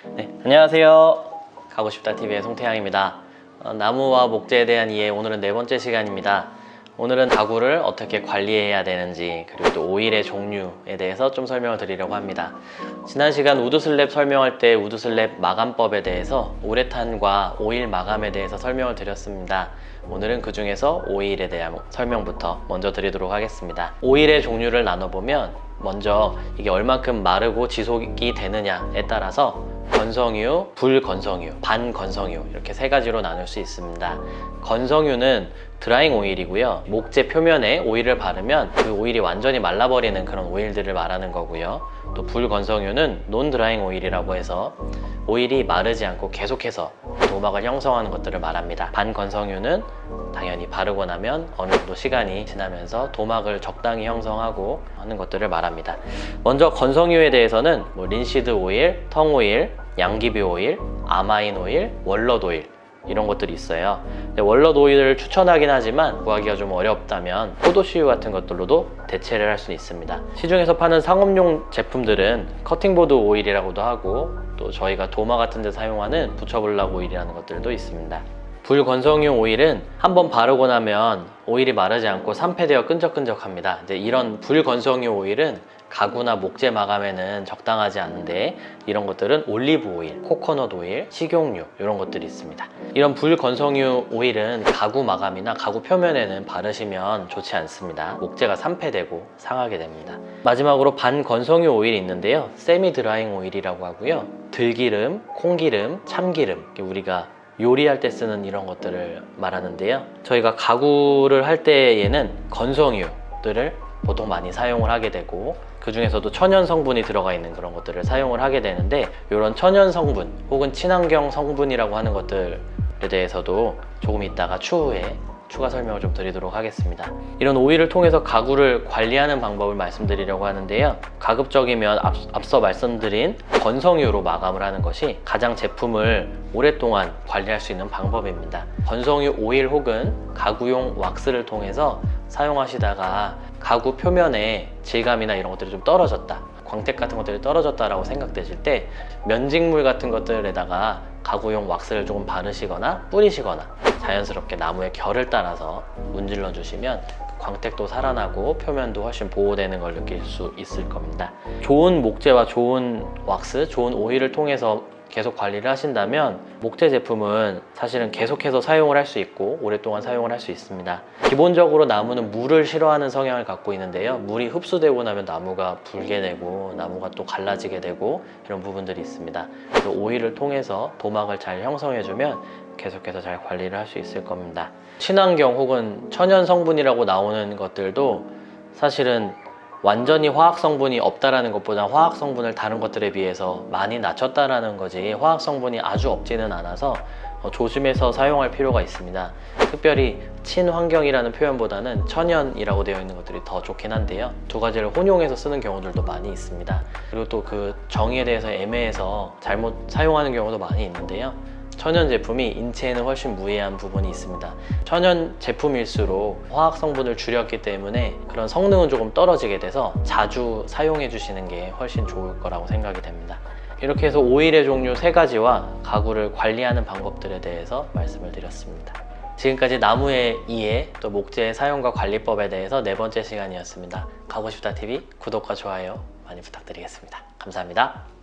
네, 안녕하세요. 가고싶다TV의 송태양입니다. 나무와 목재에 대한 이해, 오늘은 네 번째 시간입니다. 오늘은 가구를 어떻게 관리해야 되는지, 그리고 또 오일의 종류에 대해서 좀 설명을 드리려고 합니다. 지난 시간 우드슬랩 설명할 때 우드슬랩 마감법에 대해서 우레탄과 오일 마감에 대해서 설명을 드렸습니다. 오늘은 그 중에서 오일에 대한 설명부터 먼저 드리도록 하겠습니다. 오일의 종류를 나눠보면 먼저 이게 얼만큼 마르고 지속이 되느냐에 따라서 건성유, 불건성유, 반건성유 이렇게 세 가지로 나눌 수 있습니다. 건성유는 드라잉 오일이고요. 목재 표면에 오일을 바르면 그 오일이 완전히 말라버리는 그런 오일들을 말하는 거고요. 또 불건성유는 논 드라잉 오일이라고 해서 오일이 마르지 않고 계속해서 도막을 형성하는 것들을 말합니다. 반건성유는 당연히 바르고 나면 어느 정도 시간이 지나면서 도막을 적당히 형성하고 하는 것들을 말합니다. 먼저 건성유에 대해서는 린시드 오일, 텅 오일, 양귀비 오일, 아마인 오일, 월넛 오일 이런 것들이 있어요. 월넛 오일을 추천하긴 하지만 구하기가 좀 어렵다면 포도씨유 같은 것들로도 대체를 할 수 있습니다. 시중에서 파는 상업용 제품들은 커팅보드 오일이라고도 하고 또 저희가 도마 같은 데 사용하는 부처블락 오일이라는 것들도 있습니다. 불건성유 오일은 한번 바르고 나면 오일이 마르지 않고 산패되어 끈적끈적합니다. 이런 불건성유 오일은 가구나 목재 마감에는 적당하지 않은데 이런 것들은 올리브 오일, 코코넛 오일, 식용유 이런 것들이 있습니다. 이런 불건성유 오일은 가구 마감이나 가구 표면에는 바르시면 좋지 않습니다. 목재가 산패되고 상하게 됩니다. 마지막으로 반건성유 오일이 있는데요. 세미 드라잉 오일이라고 하고요. 들기름, 콩기름, 참기름 우리가 요리할 때 쓰는 이런 것들을 말하는데요. 저희가 가구를 할 때에는 건성유들을 보통 많이 사용을 하게 되고 그 중에서도 천연 성분이 들어가 있는 그런 것들을 사용을 하게 되는데 이런 천연 성분 혹은 친환경 성분이라고 하는 것들에 대해서도 조금 이따가 추후에 추가 설명을 좀 드리도록 하겠습니다. 이런 오일을 통해서 가구를 관리하는 방법을 말씀드리려고 하는데요. 가급적이면 앞서 말씀드린 건성유로 마감을 하는 것이 가장 제품을 오랫동안 관리할 수 있는 방법입니다. 건성유 오일 혹은 가구용 왁스를 통해서 사용하시다가 가구 표면에 질감이나 이런 것들이 좀 떨어졌다, 광택 같은 것들이 떨어졌다라고 생각되실 때 면직물 같은 것들에다가 가구용 왁스를 조금 바르시거나 뿌리시거나 자연스럽게 나무의 결을 따라서 문질러 주시면 광택도 살아나고 표면도 훨씬 보호되는 걸 느낄 수 있을 겁니다. 좋은 목재와 좋은 왁스, 좋은 오일을 통해서 계속 관리를 하신다면 목재 제품은 사실은 계속해서 사용을 할 수 있고 오랫동안 사용을 할 수 있습니다. 기본적으로 나무는 물을 싫어하는 성향을 갖고 있는데요. 물이 흡수되고 나면 나무가 붉게 되고 나무가 또 갈라지게 되고 이런 부분들이 있습니다. 그래서 오일을 통해서 도막을 잘 형성해주면 계속해서 잘 관리를 할 수 있을 겁니다. 친환경 혹은 천연 성분이라고 나오는 것들도 사실은 완전히 화학 성분이 없다라는 것보다 화학 성분을 다른 것들에 비해서 많이 낮췄다라는 거지 화학 성분이 아주 없지는 않아서 조심해서 사용할 필요가 있습니다. 특별히 친환경이라는 표현보다는 천연이라고 되어 있는 것들이 더 좋긴 한데요. 두 가지를 혼용해서 쓰는 경우들도 많이 있습니다. 그리고 또 그 정의에 대해서 애매해서 잘못 사용하는 경우도 많이 있는데요. 천연 제품이 인체에는 훨씬 무해한 부분이 있습니다. 천연 제품일수록 화학 성분을 줄였기 때문에 그런 성능은 조금 떨어지게 돼서 자주 사용해 주시는 게 훨씬 좋을 거라고 생각이 됩니다. 이렇게 해서 오일의 종류 3가지와 가구를 관리하는 방법들에 대해서 말씀을 드렸습니다. 지금까지 나무의 이해, 또 목재의 사용과 관리법에 대해서 4번째 시간이었습니다. 가고싶다TV 구독과 좋아요 많이 부탁드리겠습니다. 감사합니다.